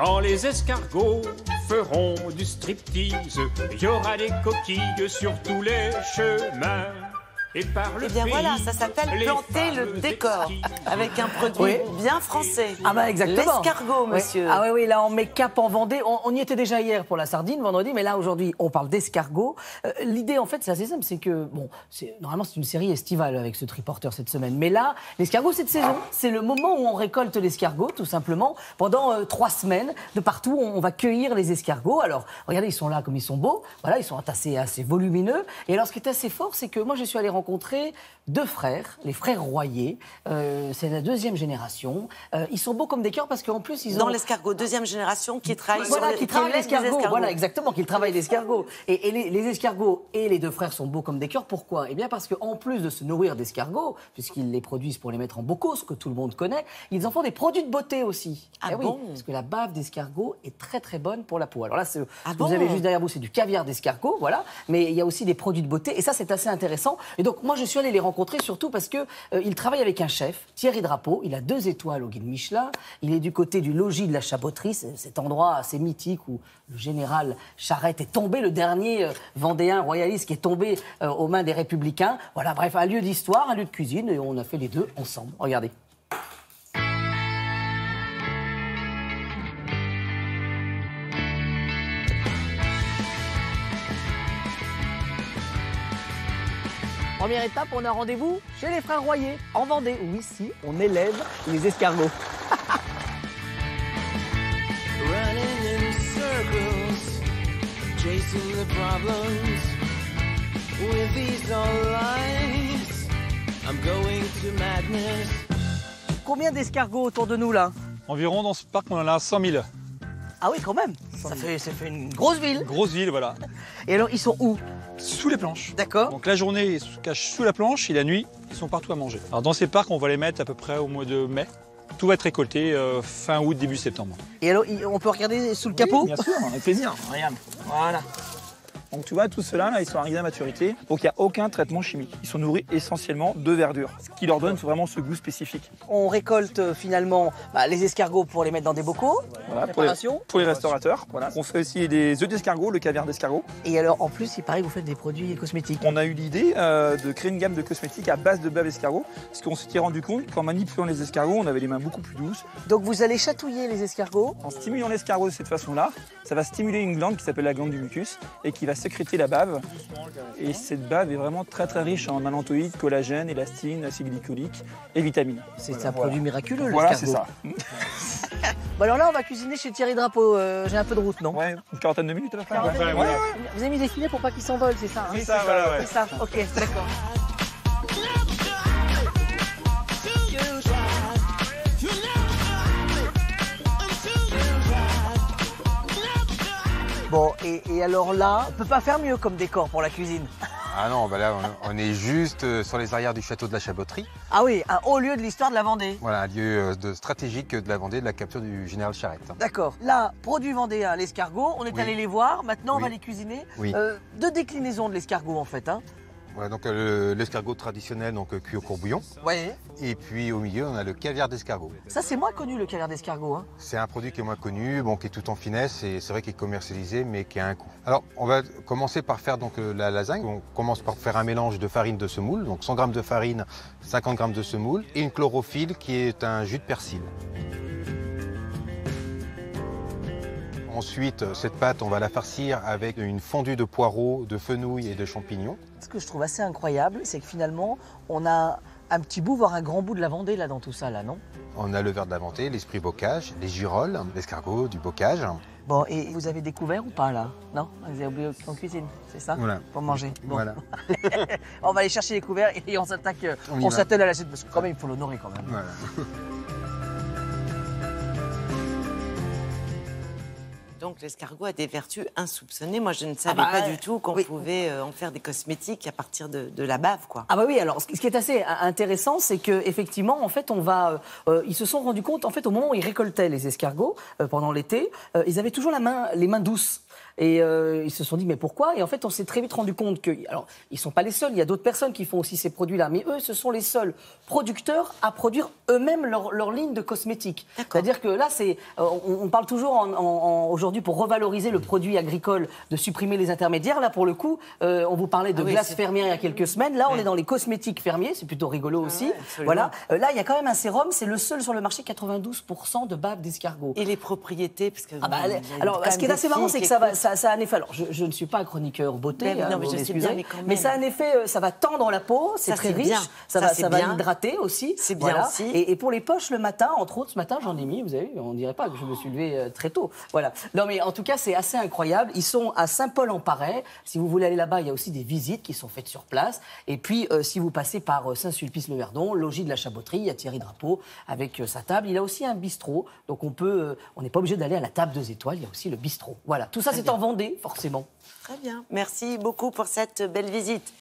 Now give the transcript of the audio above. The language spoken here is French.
Quand les escargots feront du striptease, il y aura des coquilles sur tous les chemins. Et par le Eh bien voilà, ça s'appelle planter le décor avec un produit bien français. Ah bah exactement. L'escargot, monsieur. Ah oui, là on met cap en Vendée. On y était déjà hier pour la sardine, vendredi, mais là aujourd'hui on parle d'escargot. L'idée en fait c'est assez simple, c'est que, bon, normalement c'est une série estivale avec ce triporteur cette semaine, mais là l'escargot c'est de saison. C'est le moment où on récolte l'escargot tout simplement. Pendant 3 semaines, de partout on va cueillir les escargots. Alors regardez, ils sont là comme ils sont beaux, voilà, ils sont assez volumineux. Et alors ce qui est assez fort, c'est que moi je suis allé rencontrer 2 frères, les frères Royer. C'est la 2e génération. Ils sont beaux comme des cœurs parce qu'en plus ils ont... Dans l'escargot, 2e génération qui travaille qui travaille l'escargot. Voilà, exactement, qui travaille les l'escargot. Et les escargots et les 2 frères sont beaux comme des cœurs. Pourquoi? Eh bien parce qu'en plus de se nourrir d'escargots, puisqu'ils les produisent pour les mettre en bocaux, ce que tout le monde connaît, ils en font des produits de beauté aussi. Ah bon? Oui, parce que la bave d'escargot est très très bonne pour la peau. Alors là, bon? Vous avez juste derrière vous, c'est du caviar d'escargot, voilà. Mais il y a aussi des produits de beauté et ça c'est assez intéressant. Et donc moi je suis allé les rencontrer surtout parce que il travaille avec un chef, Thierry Drapeau. Il a 2 étoiles au guide Michelin. Il est du côté du logis de la Chaboterie, cet endroit assez mythique où le général Charette est tombé, le dernier Vendéen royaliste qui est tombé aux mains des Républicains. Voilà, bref, un lieu d'histoire, un lieu de cuisine, et on a fait les 2 ensemble. Regardez. Première étape, on a rendez-vous chez les frères Royer, en Vendée, où ici, on élève les escargots. Running in circles, chasing the problems. With these all lies, I'm going to madness. Combien d'escargots autour de nous, là? Environ, dans ce parc, on en a 100 000. Ah oui, quand même. Ça fait une grosse ville. Grosse ville, voilà. Et alors, ils sont où? Sous les planches. D'accord. Donc la journée, ils se cachent sous la planche et la nuit, ils sont partout à manger. Alors dans ces parcs, on va les mettre à peu près au mois de mai. Tout va être récolté fin août, début septembre. Et alors, on peut regarder sous le capot? Bien sûr, avec plaisir. Regarde, voilà. Donc tu vois, tous ceux-là, là, ils sont arrivés à maturité. Donc il n'y a aucun traitement chimique. Ils sont nourris essentiellement de verdure, ce qui leur donne vraiment ce goût spécifique. On récolte finalement les escargots pour les mettre dans des bocaux. Voilà, Préparation. pour les restaurateurs. Voilà. On fait aussi des œufs d'escargot, le caviar d'escargot. Et alors, en plus, il paraît que vous faites des produits cosmétiques. On a eu l'idée de créer une gamme de cosmétiques à base de bave escargot, parce qu'on s'était rendu compte qu'en manipulant les escargots, on avait les mains beaucoup plus douces. Donc vous allez chatouiller les escargots. En stimulant l'escargot de cette façon-là, ça va stimuler une glande qui s'appelle la glande du mucus et qui va sécréter la bave. Et cette bave est vraiment très très riche en allantoïdes, collagène, élastine, acide glycolique et vitamines. C'est un produit miraculeux, l'escargot. Voilà, c'est ça. Bon alors là, on va cuisiner chez Thierry Drapeau. J'ai un peu de route, non? Ouais, une quarantaine de minutes à la fin. Vous avez mis des filets pour pas qu'ils s'envolent, c'est ça? C'est ça, voilà, ouais. C'est ça, ok, d'accord. Bon, et alors là, on peut pas faire mieux comme décor pour la cuisine. Ah non, bah là, on est juste sur les arrières du château de la Chaboterie. Ah oui, un haut lieu de l'histoire de la Vendée. Voilà, un lieu stratégique de la Vendée, de la capture du général Charette. D'accord. Là, produit vendéen, l'escargot, on est allé les voir, maintenant on va les cuisiner. Oui. 2 déclinaisons de l'escargot en fait. Hein. Voilà, donc l'escargot traditionnel, donc cuit au courbouillon. Ouais. Et puis au milieu, on a le caviar d'escargot. Ça, c'est moins connu, le caviar d'escargot. Hein. C'est un produit qui est moins connu, bon, qui est tout en finesse, et c'est vrai qu'il est commercialisé, mais qui a un coût. Alors, on va commencer par faire donc, la lasagne. On commence par faire un mélange de farine de semoule, donc 100 g de farine, 50 g de semoule, et une chlorophylle qui est un jus de persil. Ensuite, cette pâte, on va la farcir avec une fondue de poireaux, de fenouil et de champignons. Ce que je trouve assez incroyable, c'est que finalement, on a un petit bout, voire un grand bout de la Vendée là, dans tout ça, là, non? On a le verre de la Vendée, l'esprit bocage, les girolles, l'escargot, du bocage. Bon, et vous avez découvert ou pas, là? Non? Vous avez oublié en cuisine, c'est ça? Voilà. Pour manger. Bon. Voilà. On va aller chercher les couverts et on s'attaque, on s'attelle à l'assiette, parce que quand même, il faut l'honorer quand même. Voilà. Donc l'escargot a des vertus insoupçonnées. Moi, je ne savais pas du tout qu'on pouvait en faire des cosmétiques à partir de la bave, quoi. Ah bah oui, alors ce qui est assez intéressant, c'est que effectivement, en fait, ils se sont rendus compte, en fait, au moment où ils récoltaient les escargots pendant l'été, ils avaient toujours les mains douces. Et ils se sont dit, mais pourquoi? Et en fait, on s'est très vite rendu compte que, alors, ils ne sont pas les seuls, il y a d'autres personnes qui font aussi ces produits-là, mais eux, ce sont les seuls producteurs à produire eux-mêmes leur ligne de cosmétiques. C'est-à-dire que là, on parle toujours aujourd'hui pour revaloriser le produit agricole, de supprimer les intermédiaires. Là, pour le coup, on vous parlait de glace fermière il y a quelques semaines. Là, on est dans les cosmétiques fermiers, c'est plutôt rigolo aussi. Voilà. Là, il y a quand même un sérum, c'est le seul sur le marché, 92% de bave d'escargot. Et les propriétés, parce que alors, ce qui est assez marrant, c'est que ça a un effet. Alors, je ne suis pas un chroniqueur beauté, non, mais je sais bien, mais ça a un effet, ça va tendre la peau, c'est très riche, ça va hydrater aussi. C'est bien aussi. Et pour les poches le matin, entre autres, ce matin, j'en ai mis, vous avez vu, on dirait pas que je me suis levé très tôt. Voilà. Non, mais en tout cas, c'est assez incroyable. Ils sont à Saint-Paul-en-Parais. Si vous voulez aller là-bas, il y a aussi des visites qui sont faites sur place. Et puis, si vous passez par Saint-Sulpice-le-Verdon, logis de la Chaboterie, il y a Thierry Drapeau avec sa table. Il a aussi un bistrot. Donc, on n'est pas obligé d'aller à la table 2 étoiles. Il y a aussi le bistrot. Voilà. Tout ça, c'est en Vendée, forcément. Très bien. Merci beaucoup pour cette belle visite.